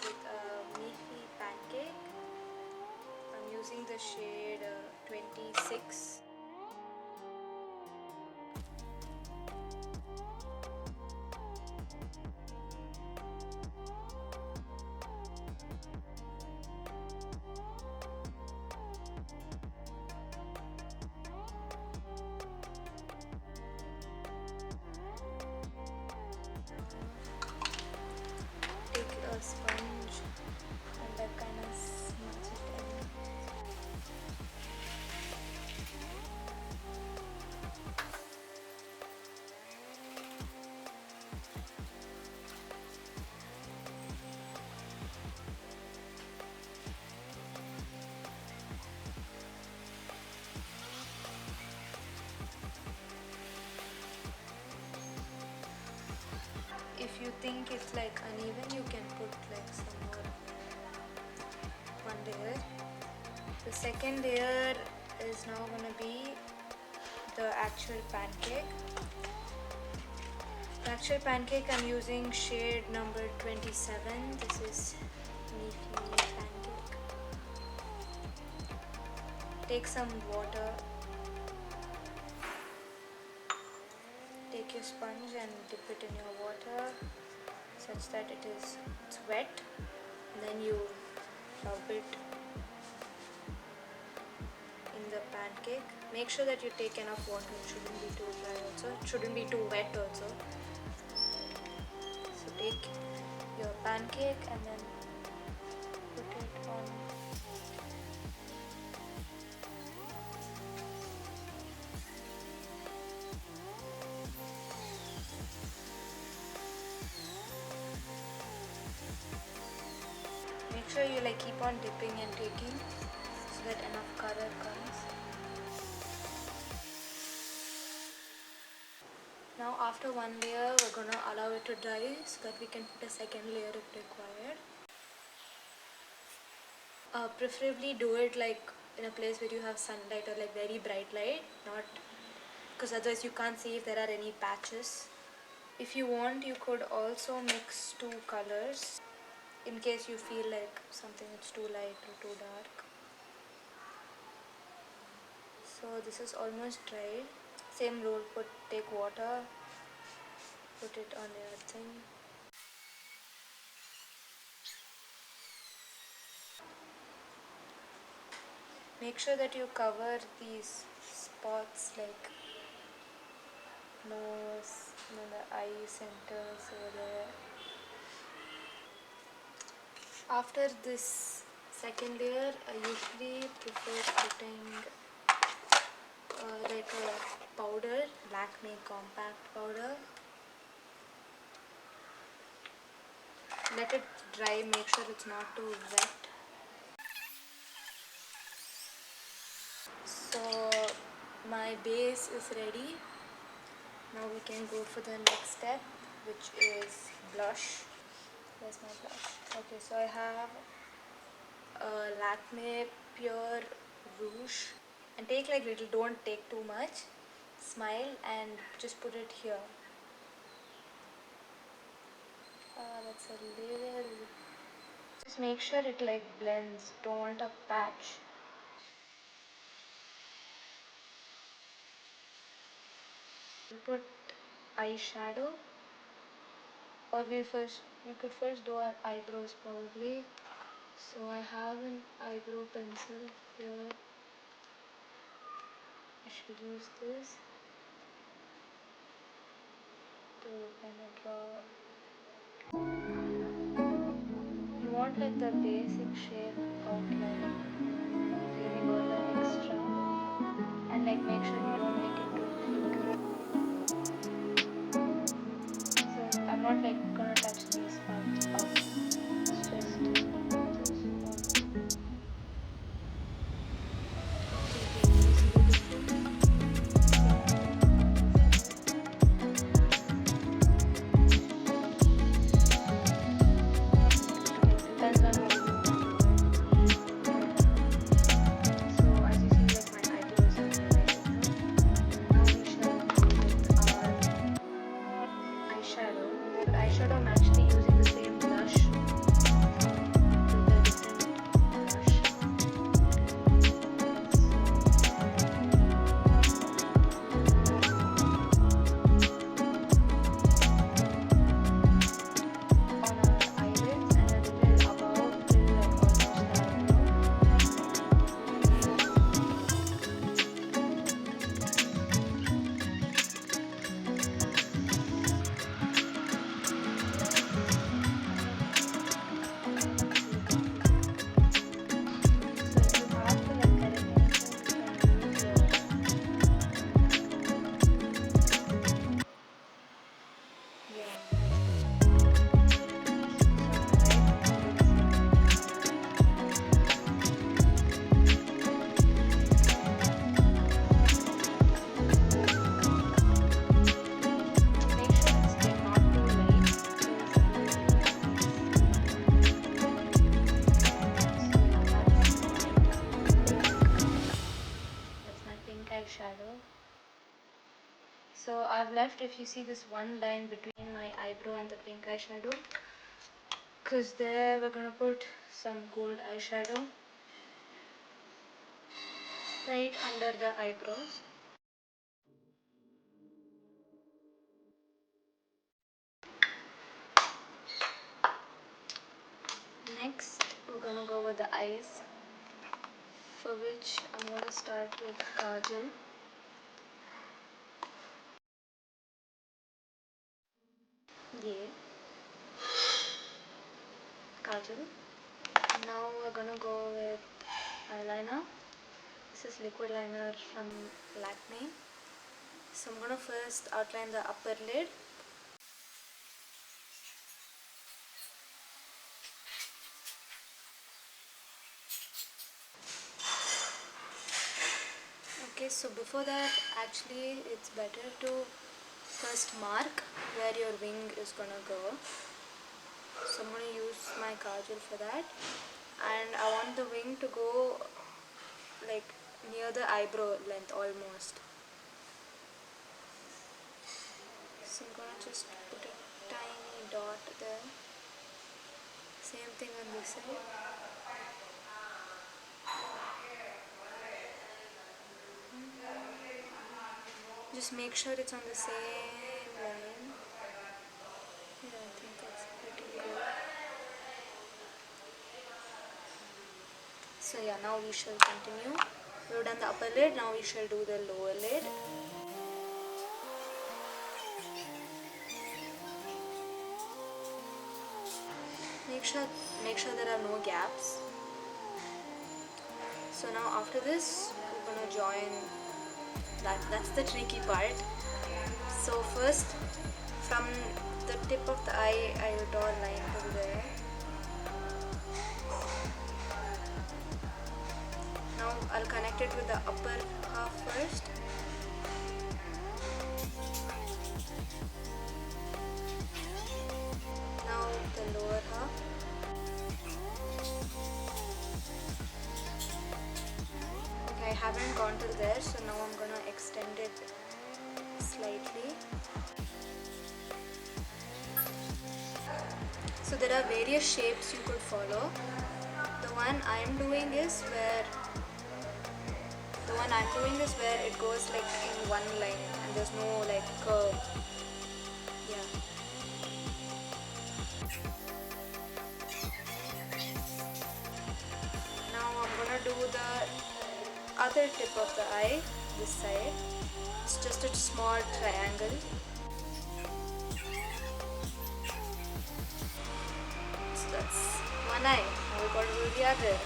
with a MIFI Pan Cake. I'm using the shade 26. Take a sponge and I kind of smudge it in. If you think it's like uneven, you can put like some more one layer. The second layer is now gonna be the actual pancake. The actual pancake, I'm using shade number 27. This is MIFI Pancake. Take some water. Take your sponge and dip it in your water such that it's wet. And then you rub it in the pancake. Make sure that you take enough water. It shouldn't be too dry also. It shouldn't be too wet also. So take your pancake and then put it on. Make sure you like keep on dipping and taking so that enough color comes. Now after one layer, we're gonna allow it to dry so that we can put a second layer if required. Preferably do it like in a place where you have sunlight or like very bright light, not because otherwise you can't see if there are any patches. If you want, you could also mix two colors in case you feel like something is too light or too dark. So this is almost dried. Same rule, take water, put it on your thing. Make sure that you cover these spots like nose and then the eye centers over there. After this second layer, I usually prefer putting like a powder, Lakme compact powder. Let it dry, make sure it's not too wet. So my base is ready. Now we can go for the next step, which is blush. Where's my blush? Okay, so I have a Lakme Pure Rouge. And take like little, don't take too much. Smile and just put it here. That's a little. Just make sure it like blends. Don't want a patch. Put eyeshadow, or we could first do our eyebrows probably. So I have an eyebrow pencil here. I should use this to kind of draw. You want like the basic shape outline, really go the extra, and like make sure you don't make it too thick. So I'm not like gonna touch these parts up. It's just. Eyeshadow. I'm actually using the same blush So I've left, if you see, this one line between my eyebrow and the pink eyeshadow, because there we're gonna put some gold eyeshadow right under the eyebrows. Next we're gonna go with the eyes, for which I'm gonna start with Kajal. Yeah, Kajal. Now we're gonna go with eyeliner. This is liquid liner from Lakme. So I'm gonna first outline the upper lid. Okay, so before that, actually it's better to first mark where your wing is gonna go. So I'm gonna use my kajal for that, and I want the wing to go like near the eyebrow length almost. So I'm gonna just put a tiny dot there. Same thing on this side. Just make sure it's on the same line. Yeah, I think that's pretty good. So yeah, now we shall continue. We've done the upper lid, now we shall do the lower lid. Make sure there are no gaps. So now after this, we're gonna join that's the tricky part. So first, from the tip of the eye, I will draw a line over there. Now I'll connect it with the upper half first. Now the lower half. Okay, I haven't gone till there, so now I'm gonna extend it slightly. So there are various shapes you could follow. The one I'm doing is where it goes like in one line and there's no like curve. Yeah. Now I'm gonna do the other tip of the eye, this side. It's just a small triangle. So that's one eye. Now we gotta do the other.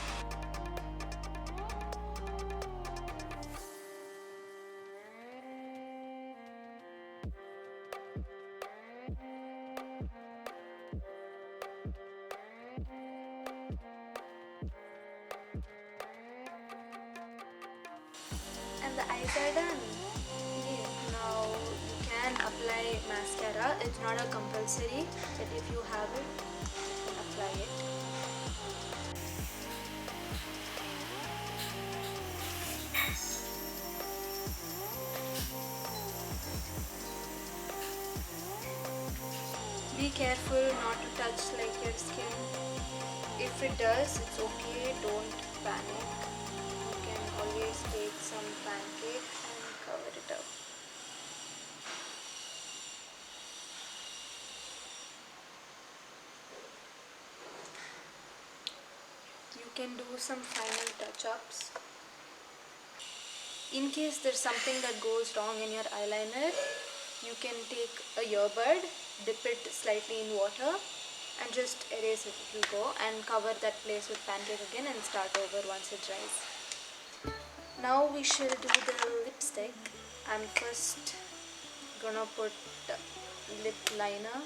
And the eyes are done. Yeah. Now you can apply mascara. It's not a compulsory, but if you have it, you can apply it. Be careful not to touch like your skin. If it does, it's okay, don't panic. You can always take some pancake and cover it up. You can do some final touch-ups. In case there's something that goes wrong in your eyeliner, you can take a earbud, dip it slightly in water and just erase it. It will go, and cover that place with pancake again and start over once it dries. Now we shall do the lipstick. I'm first gonna put lip liner.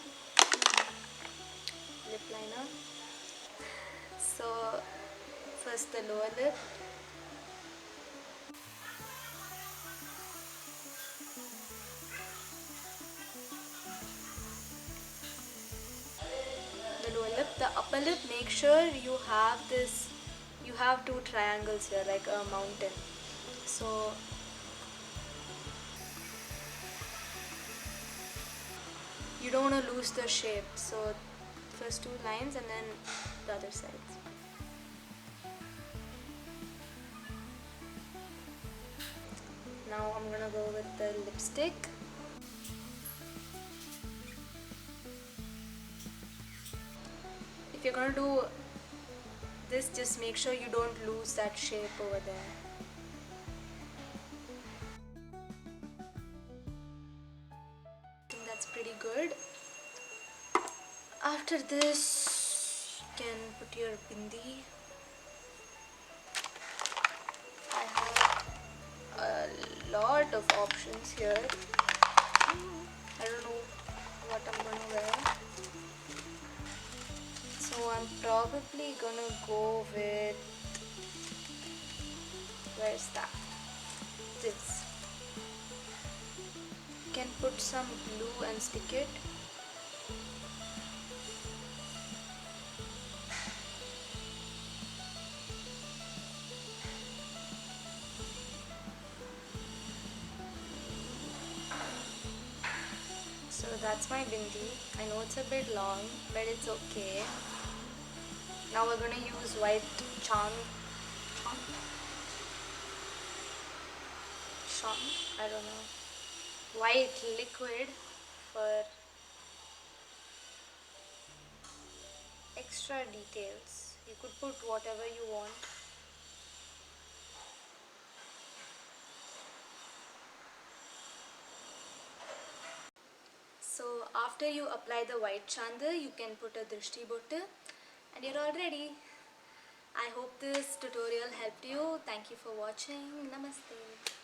So first the lower lip. The upper lip, make sure you have two triangles here like a mountain. So you don't want to lose the shape. So first 2 lines and then the other sides. Now I'm gonna go with the lipstick. If you're gonna do this, just make sure you don't lose that shape over there. I think that's pretty good. After this, you can put your bindi. I have a lot of options here. I don't know what I'm gonna wear. So I'm probably gonna go with, where's that? This. You can put some glue and stick it. So that's my bindi. I know it's a bit long, but it's okay. Now we're gonna use white charm. I don't know. White liquid for extra details. You could put whatever you want. So after you apply the white chandar, you can put a drishti bottu and you're all ready. I hope this tutorial helped you. Thank you for watching. Namaste.